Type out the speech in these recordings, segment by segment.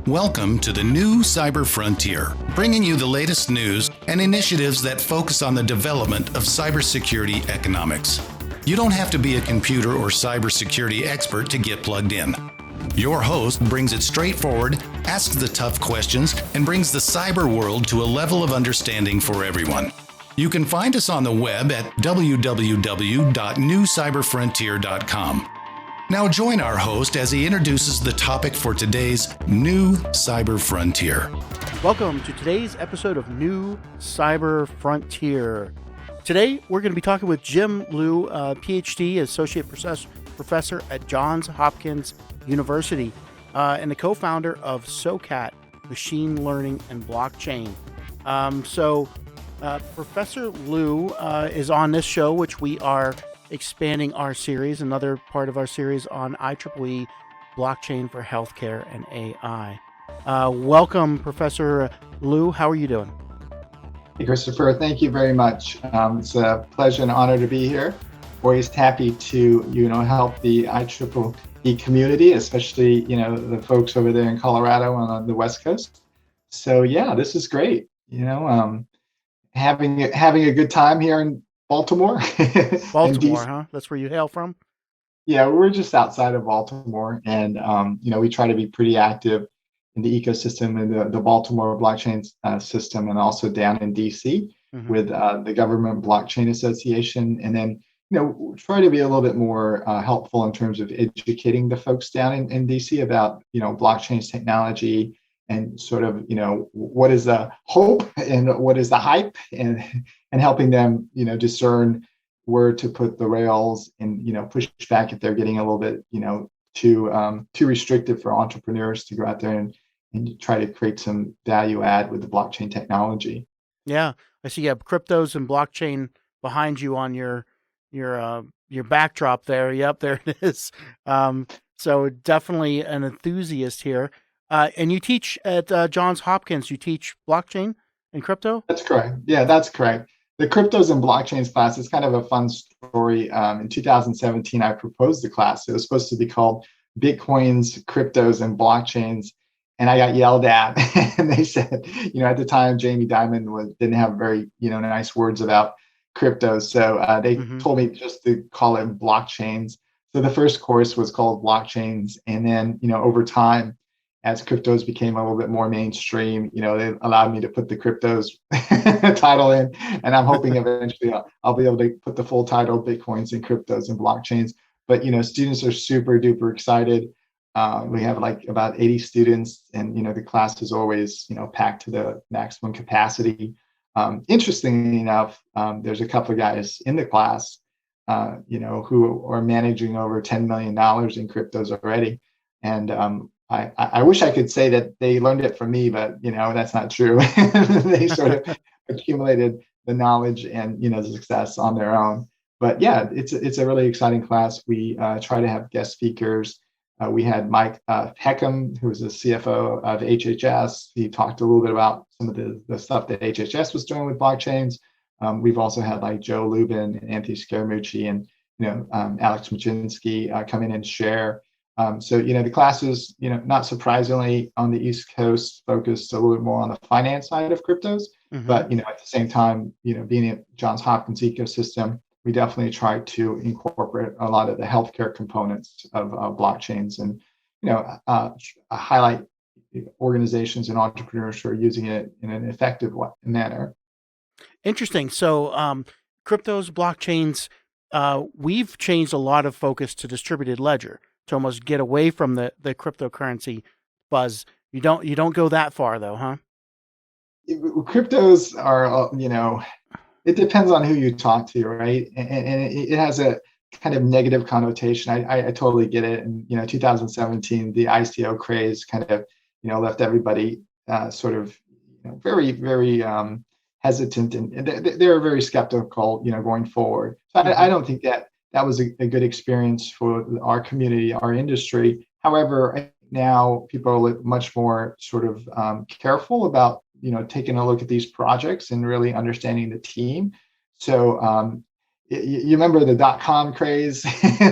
Welcome to the new Cyber Frontier, bringing you the latest news and initiatives that focus on the development of cybersecurity economics. You don't have to be a computer or cybersecurity expert to get plugged in. Your host brings it straightforward, asks the tough questions, and brings the cyber world to a level of understanding for everyone. You can find us on the web at www.newcyberfrontier.com. Now join our host as he introduces the topic for today's New Cyber Frontier. Welcome to today's episode of New Cyber Frontier. Today, we're going to be talking with Jim Liew, Ph.D., Associate Professor at Johns Hopkins University, and the co-founder of SOCAT, Machine Learning and Blockchain. Professor Liew is on this show, which we are expanding our series, another part of our series on IEEE blockchain for healthcare and AI. Welcome, Professor Liew. How are you doing? Hey, Christopher. Thank you very much. It's a pleasure and honor to be here. Always happy to, help the IEEE community, especially, the folks over there in Colorado and on the West Coast. So yeah, this is great. Having a good time here in Baltimore. Baltimore, huh? That's where you hail from? Yeah, we're just outside of Baltimore, and we try to be pretty active in the ecosystem and the Baltimore blockchain system, and also down in DC with the Government Blockchain Association, and then try to be a little bit more helpful in terms of educating the folks down in DC about blockchain technology and sort of what is the hope and what is the hype, and helping them discern where to put the rails and push back if they're getting a little bit too restrictive for entrepreneurs to go out there and try to create some value add with the blockchain technology. Yeah, I see you have cryptos and blockchain behind you on your backdrop there. Yep, there it is. So definitely an enthusiast here. And you teach at Johns Hopkins. You teach blockchain and crypto? That's correct. Yeah, that's correct. The cryptos and blockchains class is kind of a fun story. In 2017, I proposed the class. It was supposed to be called Bitcoins, Cryptos, and Blockchains. And I got yelled at. And they said, at the time, Jamie Dimon didn't have very, nice words about cryptos. So they told me just to call it blockchains. So the first course was called blockchains. And then, over time, as cryptos became a little bit more mainstream, they allowed me to put the cryptos title in, and I'm hoping eventually I'll be able to put the full title, Bitcoins and Cryptos and Blockchains. But, students are super duper excited. We have like about 80 students, and, the class is always, packed to the maximum capacity. Interestingly enough, there's a couple of guys in the class, who are managing over $10 million in cryptos already. And, I wish I could say that they learned it from me, but that's not true. They sort of accumulated the knowledge and the success on their own. But yeah, it's a really exciting class. We try to have guest speakers. We had Mike Peckham, who was the CFO of HHS. He talked a little bit about some of the stuff that HHS was doing with blockchains. We've also had like Joe Lubin and Anthony Scaramucci and Alex Machinsky come in and share. So, the classes, not surprisingly, on the East Coast, focused a little bit more on the finance side of cryptos. But, at the same time, being at Johns Hopkins ecosystem, we definitely try to incorporate a lot of the healthcare components of blockchains and, highlight organizations and entrepreneurs who are using it in an effective manner. Interesting. So cryptos, blockchains, we've changed a lot of focus to distributed ledger, to almost get away from the cryptocurrency buzz. You don't go that far though, huh? Cryptos are, it depends on who you talk to, right? And it has a kind of negative connotation. I totally get it. And 2017, the ICO craze kind of left everybody sort of very, very hesitant, and they're very skeptical going forward. So I don't think that was a good experience for our community, our industry. However, now people are much more sort of careful about taking a look at these projects and really understanding the team. So you remember the .com craze,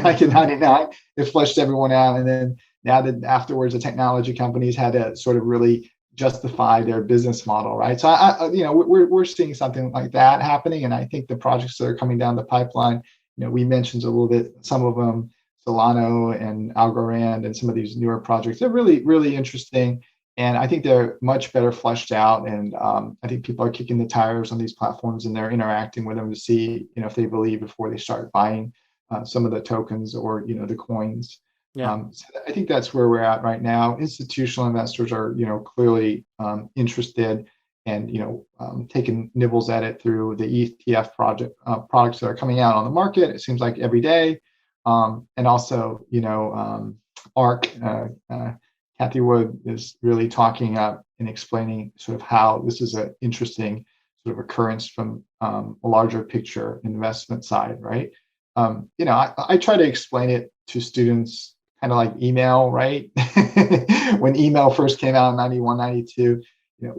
like in '99, it flushed everyone out, and then now that afterwards the technology companies had to sort of really justify their business model, right? So we're seeing something like that happening, and I think the projects that are coming down the pipeline, we mentioned a little bit some of them, Solano and Algorand, and some of these newer projects. They're really, really interesting, and I think they're much better fleshed out. And I think people are kicking the tires on these platforms, and they're interacting with them to see, if they believe before they start buying some of the tokens or the coins. Yeah. So I think that's where we're at right now. Institutional investors are, clearly interested and, taking nibbles at it through the ETF products that are coming out on the market. It seems like every day. And also, ARC, Kathy Wood is really talking up and explaining sort of how this is an interesting sort of occurrence from a larger picture investment side, right? I try to explain it to students kind of like email, right? When email first came out in 91, 92,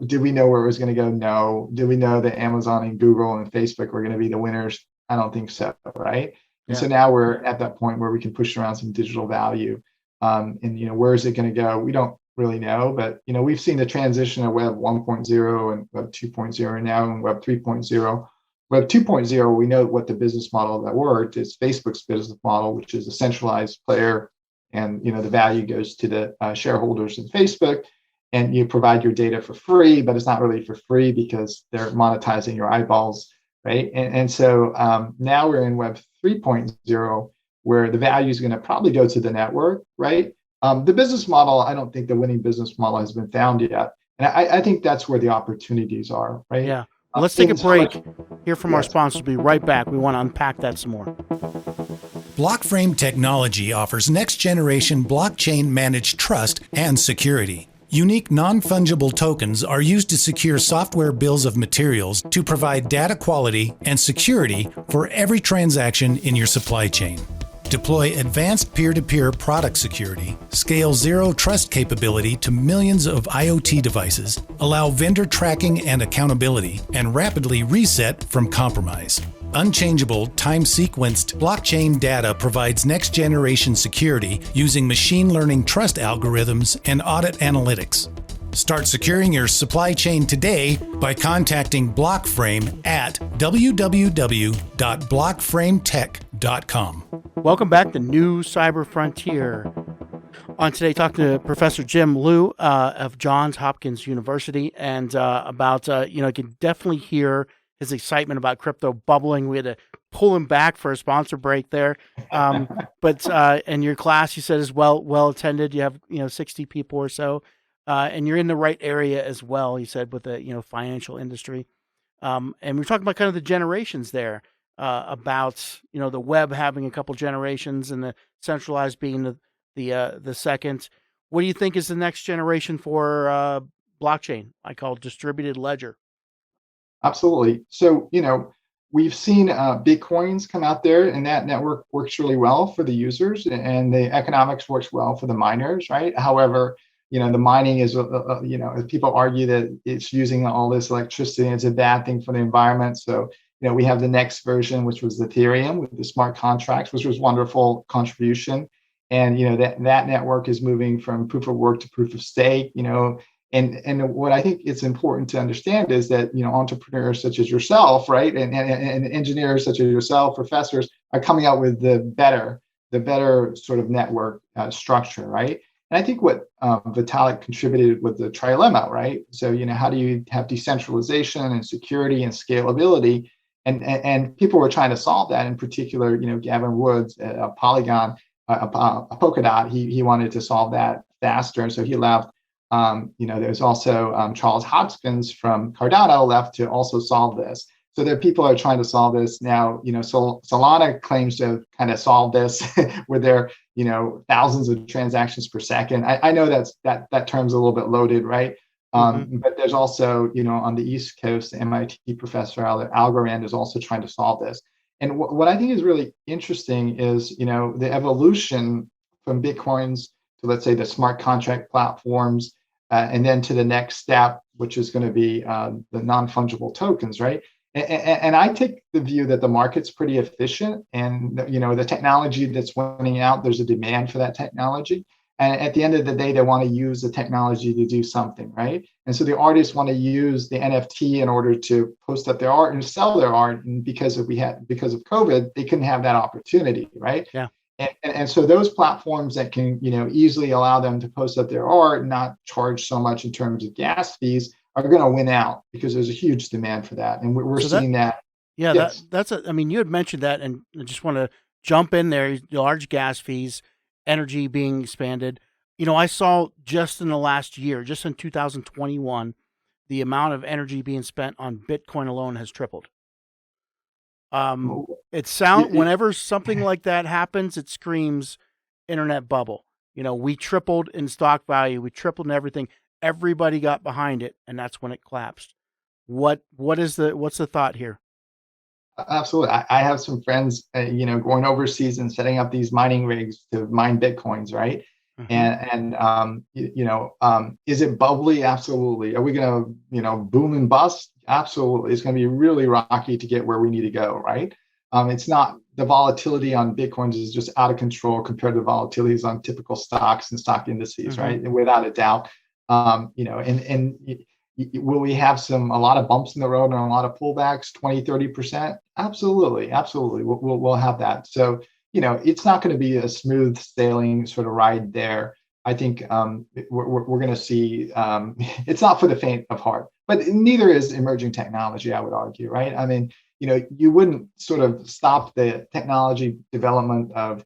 did we know where it was going to go? No. Did we know that Amazon and Google and Facebook were going to be the winners? I don't think so, right? And so now we're at that point where we can push around some digital value. And where is it going to go? We don't really know, but we've seen the transition of Web 1.0 and Web 2.0 now, and Web 3.0. Web 2.0, we know what the business model that worked is Facebook's business model, which is a centralized player, and the value goes to the shareholders in Facebook, and you provide your data for free, but it's not really for free because they're monetizing your eyeballs, right? And so now we're in Web 3.0, where the value is going to probably go to the network, right? The business model, I don't think the winning business model has been found yet. And I think that's where the opportunities are, right? Yeah. Let's take a break. Hear from our sponsors. We'll be right back. We want to unpack that some more. Blockframe Technology offers next-generation blockchain-managed trust and security. Unique non-fungible tokens are used to secure software bills of materials to provide data quality and security for every transaction in your supply chain. Deploy advanced peer-to-peer product security, scale zero trust capability to millions of IoT devices, allow vendor tracking and accountability, and rapidly reset from compromise. Unchangeable, time-sequenced blockchain data provides next-generation security using machine learning trust algorithms and audit analytics. Start securing your supply chain today by contacting Blockframe at www.blockframetech.com. Welcome back to New Cyber Frontier. On today, talking to Professor Jim Liew of Johns Hopkins University, and about, you can definitely hear his excitement about crypto bubbling. We had to pull him back for a sponsor break there. But in your class, you said is well attended. You have 60 people or so, and you're in the right area as well. You said with the financial industry, and we're talking about kind of the generations there, about the web having a couple generations and the centralized being the second. What do you think is the next generation for blockchain? I call it distributed ledger. Absolutely. So, we've seen Bitcoins come out there, and that network works really well for the users, and the economics works well for the miners, right? However, the mining is, people argue that it's using all this electricity and it's a bad thing for the environment. So, we have the next version, which was Ethereum with the smart contracts, which was wonderful contribution. And, that network is moving from proof of work to proof of stake, And what I think it's important to understand is that entrepreneurs such as yourself, right, and engineers such as yourself, professors, are coming out with the better sort of network structure, right? And I think what Vitalik contributed with the trilemma, right? So how do you have decentralization and security and scalability? And people were trying to solve that. In particular, Gavin Woods at Polygon, Polkadot, he wanted to solve that faster, and so he left. There's also Charles Hopkins from Cardano left to also solve this. So there are people who are trying to solve this now. Solana claims to kind of solve this with their, thousands of transactions per second. I know that term's a little bit loaded, right? But there's also, on the East Coast, the MIT professor Algorand is also trying to solve this. And what I think is really interesting is, the evolution from Bitcoins to, let's say, the smart contract platforms, and then to the next step, which is going to be the non-fungible tokens, right? And I take the view that the market's pretty efficient, and the technology that's winning out, there's a demand for that technology. And at the end of the day, they want to use the technology to do something, right? And so the artists want to use the NFT in order to post up their art and sell their art. And because of COVID, they couldn't have that opportunity, right? Yeah. And so those platforms that can, easily allow them to post up their art and not charge so much in terms of gas fees are going to win out because there's a huge demand for that. And we're seeing that. Yeah, Yes. I mean, you had mentioned that, and I just want to jump in there. Large gas fees, energy being expanded. I saw just in the last year, just in 2021, the amount of energy being spent on Bitcoin alone has tripled. Whenever something like that happens, it screams internet bubble. We tripled in stock value, we tripled in everything. Everybody got behind it, and that's when it collapsed. What's the thought here? Absolutely. I have some friends, going overseas and setting up these mining rigs to mine Bitcoins, right? Is it bubbly? Absolutely. Are we going to, boom and bust? Absolutely. It's going to be really rocky to get where we need to go, right? It's not, the volatility on Bitcoins is just out of control compared to volatilities on typical stocks and stock indices, right? And without a doubt, will we have a lot of bumps in the road and a lot of pullbacks, 20, 30%? Absolutely. We'll have that. So, it's not going to be a smooth sailing sort of ride there. I think we're going to see, it's not for the faint of heart, but neither is emerging technology, I would argue, right? I mean, you wouldn't sort of stop the technology development of,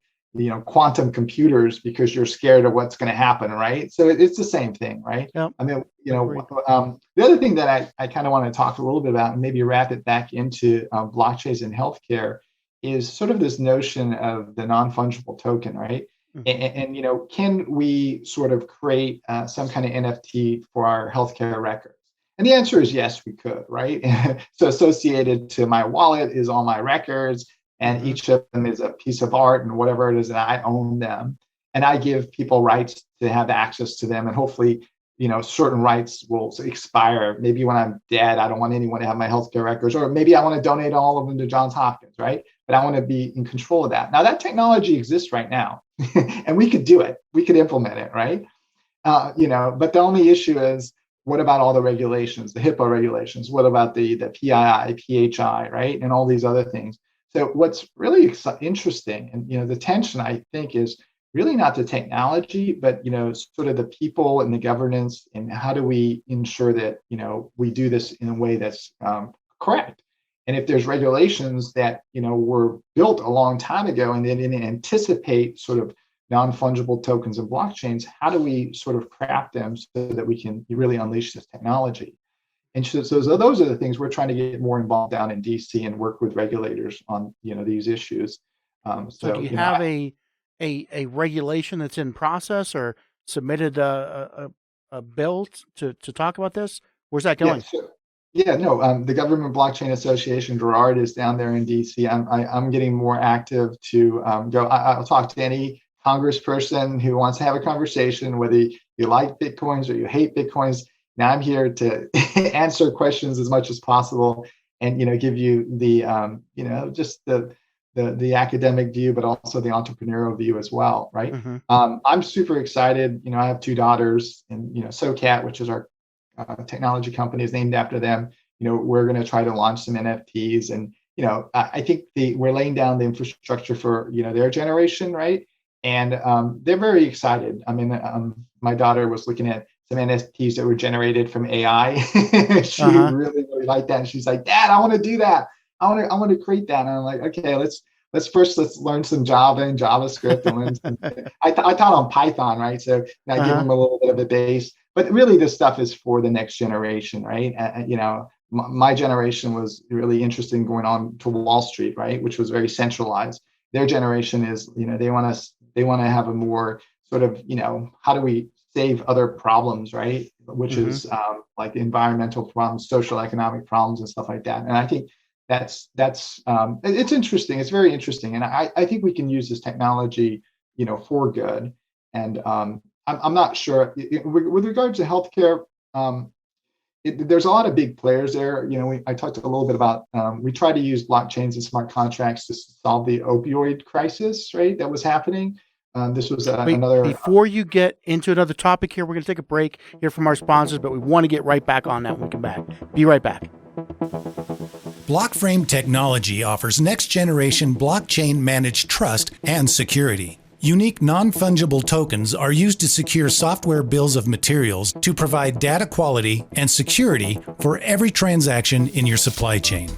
quantum computers because you're scared of what's going to happen, right? So it's the same thing, right? Yep. I mean, the other thing that I kind of want to talk a little bit about and maybe wrap it back into blockchains in healthcare is sort of this notion of the non-fungible token, right? And can we sort of create some kind of NFT for our healthcare records? And the answer is yes, we could, right? So associated to my wallet is all my records, and each of them is a piece of art and whatever it is, and I own them. And I give people rights to have access to them. And hopefully, certain rights will expire. Maybe when I'm dead, I don't want anyone to have my healthcare records, or maybe I want to donate all of them to Johns Hopkins, right? But I want to be in control of that. Now that technology exists right now, and we could do it. We could implement it, right? But the only issue is, what about all the regulations, the HIPAA regulations? What about the PII, PHI, right? And all these other things. So what's really interesting, and the tension, I think, is really not the technology, but sort of the people and the governance, and how do we ensure that we do this in a way that's correct. And if there's regulations that were built a long time ago and they didn't anticipate sort of non-fungible tokens and blockchains, how do we sort of craft them so that we can really unleash this technology? And so those are the things we're trying to get more involved down in DC and work with regulators on these issues. So do you have a regulation that's in process or submitted a bill to talk about this? Where's that going? The Government Blockchain Association, Gerard, is down there in DC. I'm getting more active to go. I'll talk to any congressperson who wants to have a conversation, whether you like Bitcoins or you hate Bitcoins. Now I'm here to answer questions as much as possible and, give you the, just the academic view, but also the entrepreneurial view as well, right? I'm super excited. I have two daughters, and, SoCat, which is our technology company, is named after them. We're going to try to launch some NFTs, and, I think we're laying down the infrastructure for, their generation, right? And they're very excited. I mean, my daughter was looking at some NFTs that were generated from AI. She really liked that. And she's like, Dad, I want to do that. I want to create that. And I'm like, okay, let's learn some Java and JavaScript and learn some, I taught on Python, right? So I give them a little bit of a base, but really this stuff is for the next generation, right? My generation was really interested in going on to Wall Street, right? Which was very centralized. Their generation is, they want to have a more sort of, how do we save other problems, right? Which is like environmental problems, social economic problems, and stuff like that. And I think that's it's interesting. It's very interesting, and I think we can use this technology, for good. And I'm not sure with regards to healthcare. There's a lot of big players there. I talked a little bit about, we try to use blockchains and smart contracts to solve the opioid crisis, right? That was happening. This was Wait, another. before you get into another topic here, we're going to take a break here from our sponsors, but we want to get right back on that when we come back. Be right back. Blockframe technology offers next-generation blockchain managed trust and security. Unique non-fungible tokens are used to secure software bills of materials to provide data quality and security for every transaction in your supply chain.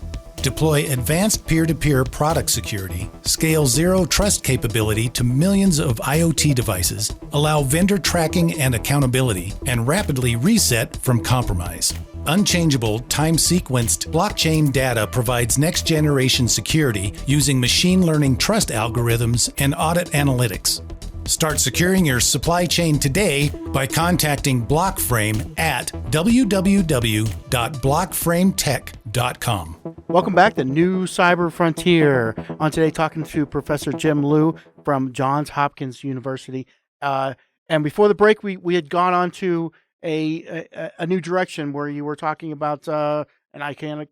Deploy advanced peer-to-peer product security, scale zero trust capability to millions of IoT devices, allow vendor tracking and accountability, and rapidly reset from compromise. Unchangeable, time-sequenced blockchain data provides next-generation security using machine learning trust algorithms and audit analytics. Start securing your supply chain today by contacting Blockframe at www.blockframetech.com. Welcome back to New Cyber Frontier. On today, talking to Professor Jim Liew from Johns Hopkins University. And before the break, we had gone on to a new direction where you were talking about, and I can't...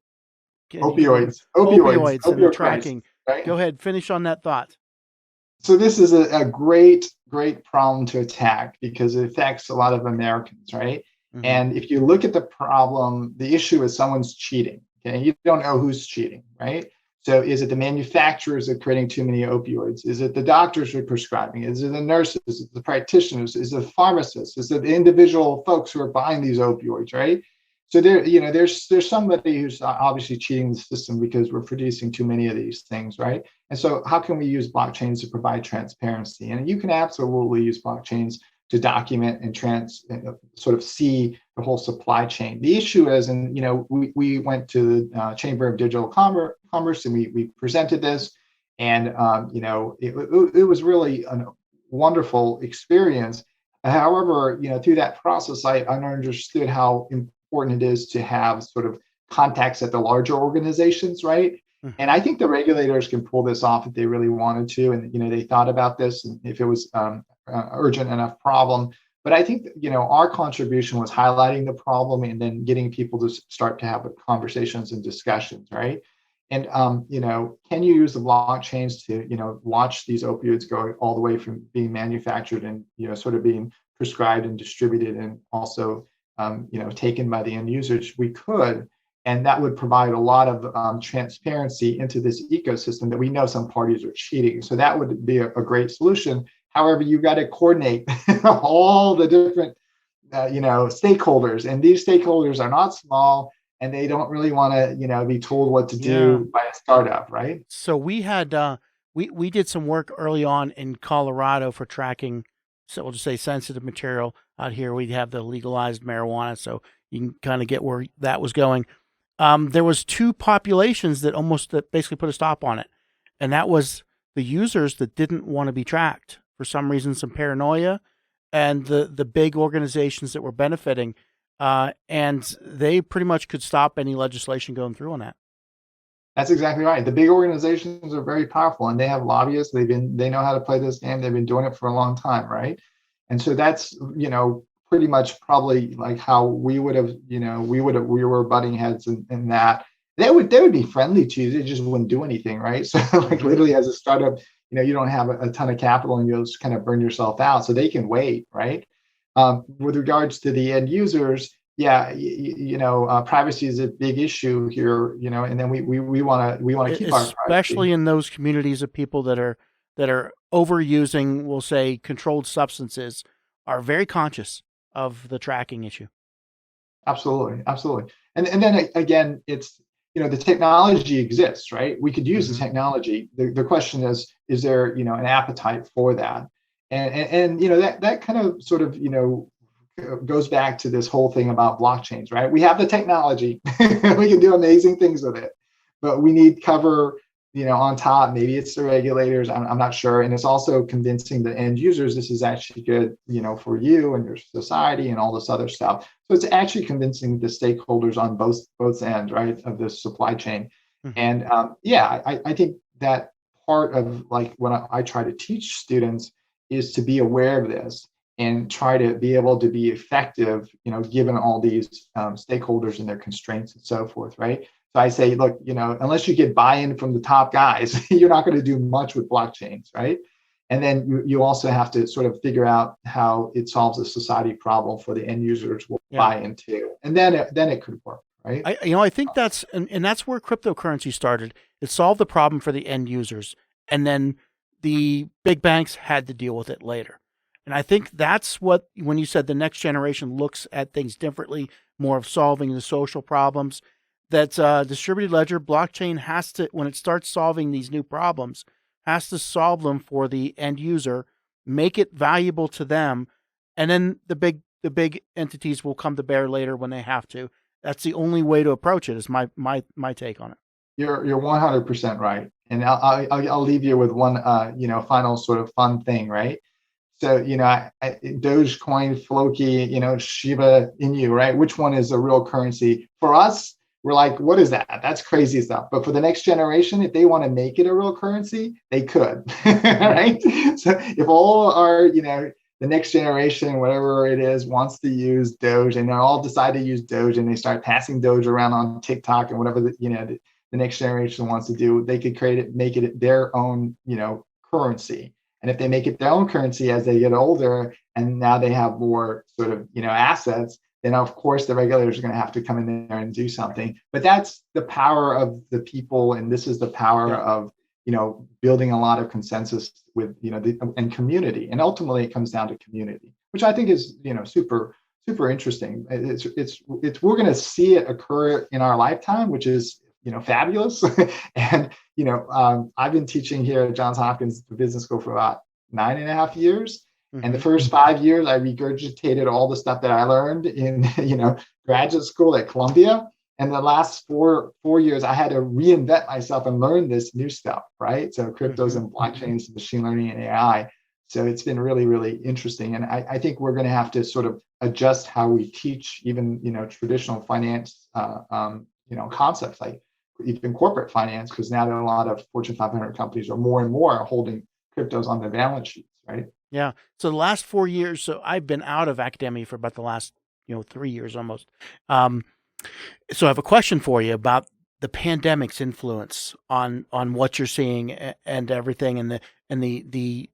Opioids and the tracking. Right? Go ahead, finish on that thought. So this is a great problem to attack because it affects a lot of Americans, right? Mm-hmm. And if you look at the problem, the issue is someone's cheating. Okay, you don't know who's cheating, right? So is it the manufacturers that are creating too many opioids? Is it the doctors who are prescribing? Is it the nurses? Is it the practitioners? Is it the pharmacists? Is it the individual folks who are buying these opioids, right? So there's somebody who's obviously cheating the system because we're producing too many of these things, right? And so how can we use blockchains to provide transparency? And you can absolutely use blockchains to document and sort of see the whole supply chain. The issue is, and we went to the Chamber of Digital Commerce and we presented this, and it was really a wonderful experience. However, through that process, I understood how important it is to have sort of contacts at the larger organizations, right? Mm-hmm. And I think the regulators can pull this off if they really wanted to, and they thought about this, and if it was urgent enough problem. But I think our contribution was highlighting the problem and then getting people to start to have conversations and discussions, right? And can you use the blockchains to watch these opioids go all the way from being manufactured and sort of being prescribed and distributed and also taken by the end users? We could, and that would provide a lot of transparency into this ecosystem that we know some parties are cheating. So that would be a great solution. However, you got to coordinate all the different stakeholders, and these stakeholders are not small, and they don't really want to be told what to do by a startup, right? So we had we did some work early on in Colorado for tracking, so we'll just say sensitive material. Out here we have the legalized marijuana, so you can kind of get where that was going. There was two populations that basically put a stop on it, and that was the users that didn't want to be tracked for some reason, some paranoia, and the big organizations that were benefiting, and they pretty much could stop any legislation going through on that. That's exactly right. The big organizations are very powerful, and they have lobbyists. They know how to play this game. They've been doing it for a long time, right? And so that's pretty much probably like how we would have we were butting heads in that. They would be friendly to you. They just wouldn't do anything, right? So like literally as a startup, you don't have a ton of capital and you'll just kind of burn yourself out. So they can wait, right? With regards to the end users, privacy is a big issue here, and then we want to keep our privacy. Especially in those communities of people that are overusing, we'll say, controlled substances, are very conscious of the tracking issue. Absolutely. And then again, it's the technology exists, right? We could use the technology. The question is there an appetite for that? And that kind of sort of goes back to this whole thing about blockchains, right? We have the technology, we can do amazing things with it, but we need cover, on top. Maybe it's the regulators, I'm not sure. And it's also convincing the end users this is actually good, for you and your society and all this other stuff. So it's actually convincing the stakeholders on both ends, right, of this supply chain. Mm-hmm. And I think that part of like when I try to teach students is to be aware of this and try to be able to be effective, given all these stakeholders and their constraints and so forth, right? So I say, look, unless you get buy-in from the top guys, you're not going to do much with blockchains, right? And then you also have to sort of figure out how it solves a society problem for the end users will buy into. And then it could work, right? I think that's, and that's where cryptocurrency started. It solved the problem for the end users. And then the big banks had to deal with it later. And I think that's what, when you said the next generation looks at things differently, more of solving the social problems, that distributed ledger blockchain has to, when it starts solving these new problems, has to solve them for the end user, make it valuable to them, and then the big entities will come to bear later when they have to. That's the only way to approach it. Is my take on it. You're 100% right, and I'll leave you with one final sort of fun thing, right? So Dogecoin, Floki, Shiba Inu, right? Which one is a real currency for us? We're like, what is that? That's crazy stuff. But for the next generation, if they want to make it a real currency, they could, right? So if all our, the next generation, whatever it is, wants to use Doge, and they all decide to use Doge, and they start passing Doge around on TikTok and whatever the next generation wants to do, they could create it, make it their own, currency. And if they make it their own currency as they get older, and now they have more sort of, assets, then of course the regulators are going to have to come in there and do something. But that's the power of the people, and this is the power of building a lot of consensus with and community. And ultimately, it comes down to community, which I think is super interesting. It's we're going to see it occur in our lifetime, which is fabulous. And I've been teaching here at Johns Hopkins Business School for about 9.5 years. And the first 5 years, I regurgitated all the stuff that I learned in, graduate school at Columbia. And the last four years, I had to reinvent myself and learn this new stuff, right? So cryptos and blockchains, machine learning and AI. So it's been really, really interesting. And I think we're going to have to sort of adjust how we teach even, traditional finance, concepts like even corporate finance, because now there are a lot of Fortune 500 companies are more and more holding cryptos on their balance sheets, right? Yeah. So the last 4 years, so I've been out of academia for about the last, 3 years almost. So I have a question for you about the pandemic's influence on what you're seeing and everything, and the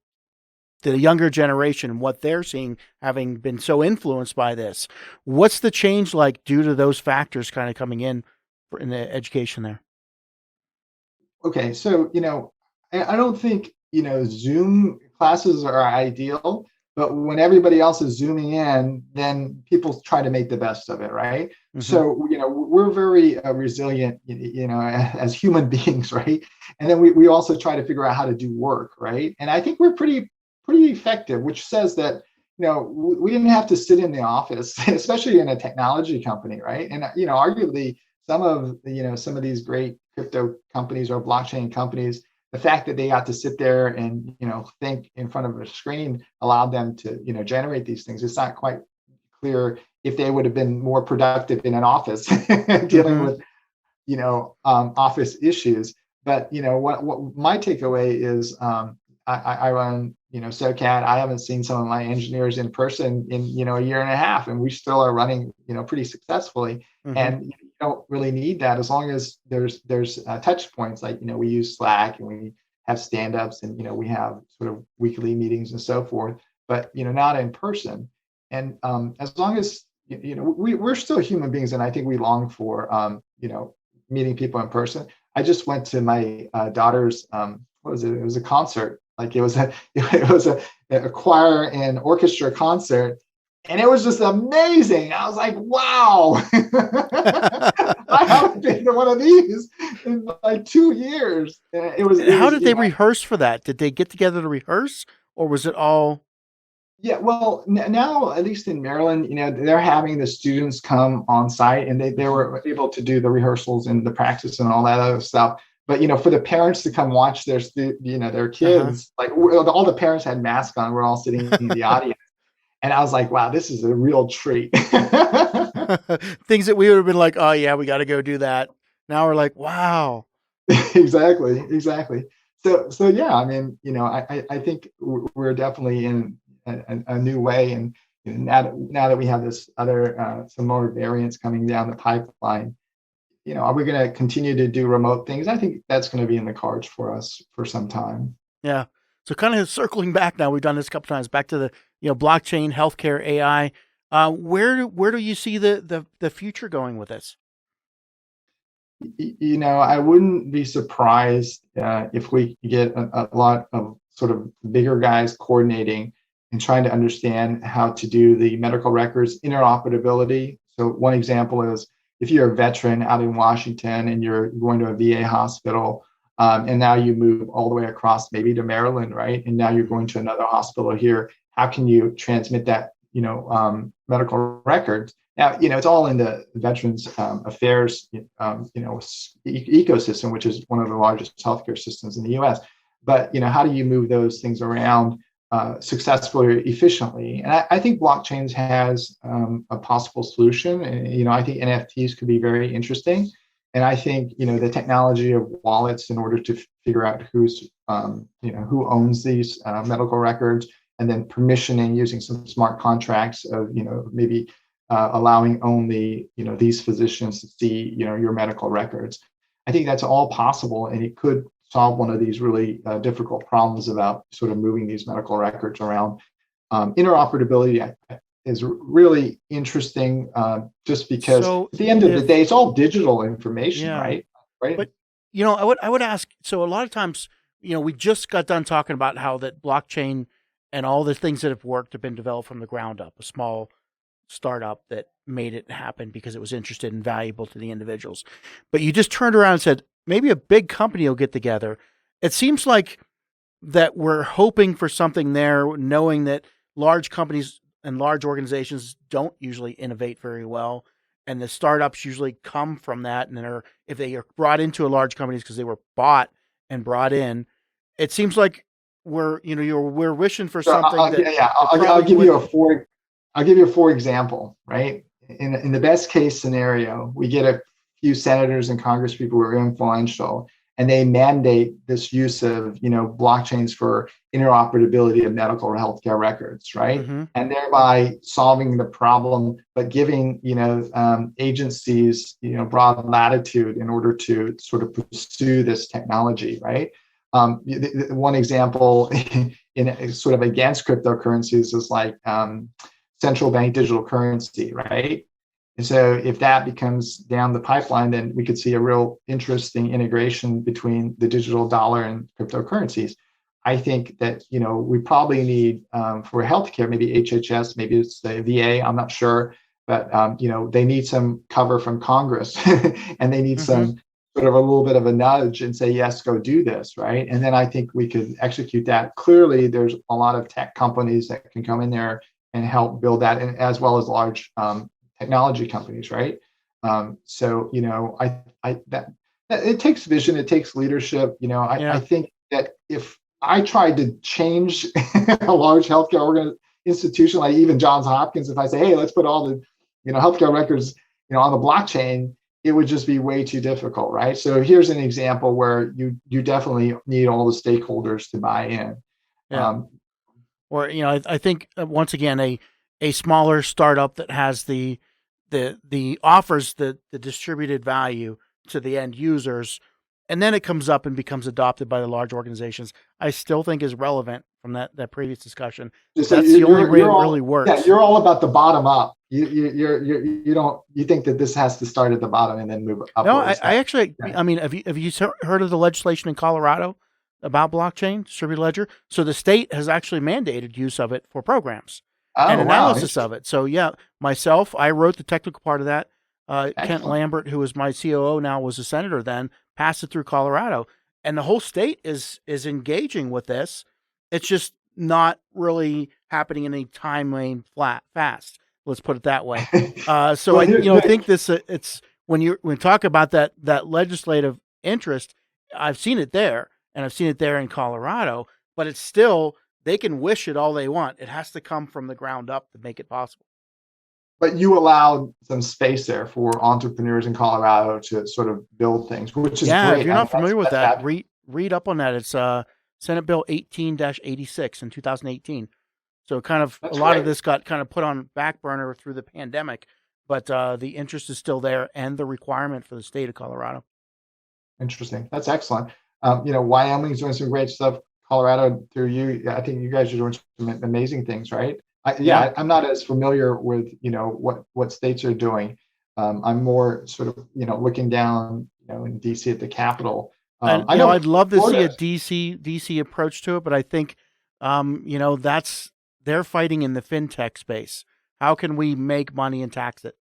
younger generation and what they're seeing, having been so influenced by this. What's the change like due to those factors kind of coming in the education there? Okay, so I don't think Zoom classes are ideal, but when everybody else is zooming in, then people try to make the best of it, right? Mm-hmm. So we're very resilient, as human beings, right? And then we also try to figure out how to do work, right? And I think we're pretty effective, which says that we didn't have to sit in the office, especially in a technology company, right? And arguably some of these great crypto companies or blockchain companies, the fact that they got to sit there and think in front of a screen allowed them to generate these things. It's not quite clear if they would have been more productive in an office dealing with office issues. But what my takeaway is, I run SoCAD. I haven't seen some of my engineers in person in a year and a half, and we still are running pretty successfully. Mm-hmm. And you don't really need that as long as there's touch points, like we use Slack and we have stand-ups and we have sort of weekly meetings and so forth, but not in person. And as long as we're still human beings, and I think we long for meeting people in person. I just went to my daughter's what was it? It was a concert. Like it was a choir and orchestra concert, and it was just amazing. I was like, wow, I haven't been to one of these in like 2 years. How did they rehearse for that? Did they get together to rehearse, or was it all? Yeah, well, now at least in Maryland, they're having the students come on site, and they were able to do the rehearsals and the practice and all that other stuff. But for the parents to come watch their kids, like all the parents had masks on. We're all sitting in the audience, and I was like, "Wow, this is a real treat." Things that we would have been like, "Oh yeah, we got to go do that." Now we're like, "Wow." Exactly. So yeah, I mean, I think we're definitely in a new way, and now that we have this other some more variants coming down the pipeline. Are we going to continue to do remote things? I think that's going to be in the cards for us for some time. Yeah. So kind of circling back now, we've done this a couple times, back to the, blockchain, healthcare, AI. Where do you see the future going with this? I wouldn't be surprised if we get a lot of sort of bigger guys coordinating and trying to understand how to do the medical records interoperability. So one example is if you're a veteran out in Washington and you're going to a VA hospital, and now you move all the way across maybe to Maryland, right? And now you're going to another hospital here. How can you transmit that, medical records? Now, it's all in the Veterans Affairs, ecosystem, which is one of the largest healthcare systems in the U.S. But, how do you move those things around successfully or efficiently? And I think blockchains has a possible solution. And, I think NFTs could be very interesting. And I think, the technology of wallets in order to figure out who's, who owns these medical records, and then permissioning using some smart contracts of, maybe allowing only, these physicians to see, your medical records. I think that's all possible, and it could solve one of these really difficult problems about sort of moving these medical records around. Interoperability is really interesting, just because at the end of the day, it's all digital information, right? Right. But I would ask. So a lot of times, we just got done talking about how that blockchain and all the things that have worked have been developed from the ground up. A small startup that made it happen because it was interested and valuable to the individuals. But you just turned around and said maybe a big company will get together. It seems like that we're hoping for something there, knowing that large companies and large organizations don't usually innovate very well, and the startups usually come from that. And if they are brought into a large companies because they were bought and brought in, it seems like we're wishing for something. I'll give you a for example, right? In the best case scenario, we get a few senators and Congress people who are influential, and they mandate this use of, blockchains for interoperability of medical or healthcare records, right? Mm-hmm. And thereby solving the problem, but giving, agencies, broad latitude in order to sort of pursue this technology, right? One example in sort of against cryptocurrencies is like central bank digital currency, right? And so if that becomes down the pipeline, then we could see a real interesting integration between the digital dollar and cryptocurrencies. I think that, we probably need for healthcare, maybe HHS, maybe it's the VA, I'm not sure, but, they need some cover from Congress and they need some sort of a little bit of a nudge and say, yes, go do this, right? And then I think we could execute that. Clearly, there's a lot of tech companies that can come in there and help build that, and as well as large technology companies, right? So, that it takes vision, it takes leadership. I think that if I tried to change a large healthcare institution like even Johns Hopkins, if I say, hey, let's put all the, healthcare records, on the blockchain, it would just be way too difficult, right? So here's an example where you definitely need all the stakeholders to buy in. Yeah. Or I think once again a smaller startup that has the offers the distributed value to the end users, and then it comes up and becomes adopted by the large organizations, I still think is relevant from that previous discussion. So that's the only way it really works. Yeah, you're all about the bottom up. You think that this has to start at the bottom and then move up. No, I actually, I mean, have you heard of the legislation in Colorado about blockchain, distributed ledger? So the state has actually mandated use of it for programs and analysis of it. So yeah, I wrote the technical part of that. Kent Lambert, who is my COO now, was a senator then, passed it through Colorado, and the whole state is engaging with this. It's just not really happening in a timeline fast. Let's put it that way. So I think this it's when you talk about that legislative interest, I've seen it there, and I've seen it there in Colorado, but it's still, they can wish it all they want. It has to come from the ground up to make it possible. But you allowed some space there for entrepreneurs in Colorado to sort of build things, which is great. If you're not familiar with that, read up on that. It's Senate Bill 18-86 in 2018. So kind of a lot of this got kind of put on back burner through the pandemic, but the interest is still there and the requirement for the state of Colorado. Interesting. That's excellent. Wyoming's doing some great stuff. Colorado through you. I think you guys are doing some amazing things, right? I'm not as familiar with, what states are doing. I'm more sort of, looking down, in DC at the Capitol. And I know I'd love to see a Florida. DC approach to it, but I think, that's they're fighting in the fintech space. How can we make money and tax it?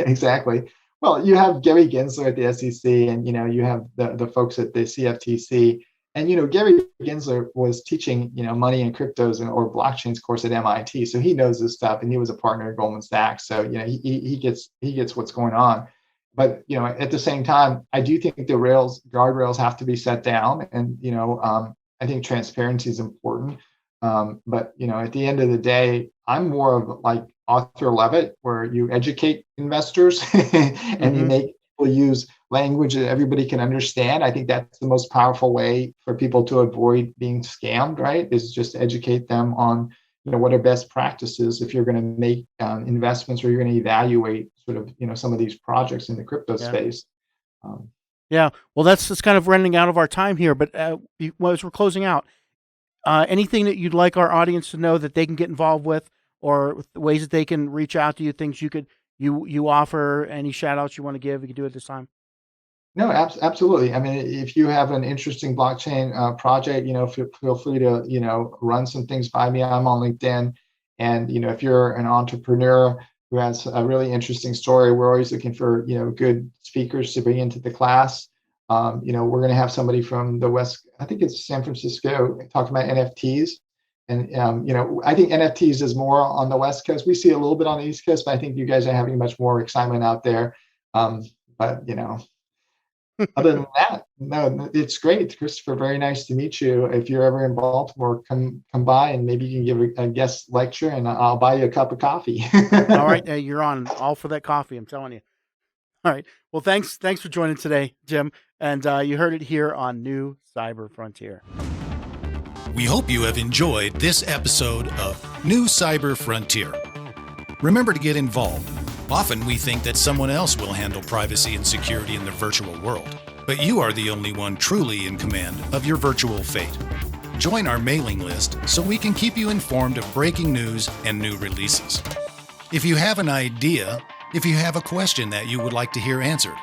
Exactly. Well, you have Gary Gensler at the SEC, and you have the folks at the CFTC, and Gary Gensler was teaching money and cryptos or blockchains course at MIT, so he knows this stuff, and he was a partner at Goldman Sachs, so he gets what's going on. But at the same time, I do think the guardrails have to be set down, and I think transparency is important. But at the end of the day, I'm more of like Arthur Levitt, where you educate investors and you make people use language that everybody can understand. I think that's the most powerful way for people to avoid being scammed, right? Is just educate them on what are best practices if you're going to make investments, or you're going to evaluate sort of some of these projects in the crypto space. Yeah, well, that's kind of running out of our time here. But as we're closing out, anything that you'd like our audience to know that they can get involved with, or ways that they can reach out to you, things you offer, any shout outs you want to give, you can do it this time. No, absolutely. I mean, if you have an interesting blockchain project, feel free to, run some things by me. I'm on LinkedIn. And, if you're an entrepreneur who has a really interesting story, we're always looking for, good speakers to bring into the class. We're going to have somebody from the West, I think it's San Francisco, talking about NFTs. And, I think NFTs is more on the West Coast. We see a little bit on the East Coast, but I think you guys are having much more excitement out there. But, other than that, no, it's great, Christopher. Very nice to meet you. If you're ever in Baltimore, come by, and maybe you can give a guest lecture, and I'll buy you a cup of coffee. All right, you're on all for that coffee, I'm telling you. All right. Well, thanks for joining today, Jim. And you heard it here on New Cyber Frontier. We hope you have enjoyed this episode of New Cyber Frontier. Remember to get involved. Often we think that someone else will handle privacy and security in the virtual world, but you are the only one truly in command of your virtual fate. Join our mailing list so we can keep you informed of breaking news and new releases. If you have an idea, if you have a question that you would like to hear answered,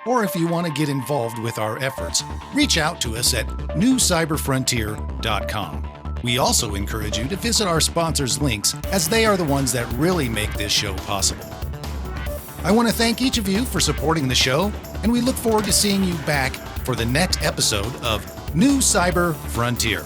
or if you want to get involved with our efforts, reach out to us at newcyberfrontier.com. We also encourage you to visit our sponsors' links, as they are the ones that really make this show possible. I want to thank each of you for supporting the show, and we look forward to seeing you back for the next episode of New Cyber Frontier.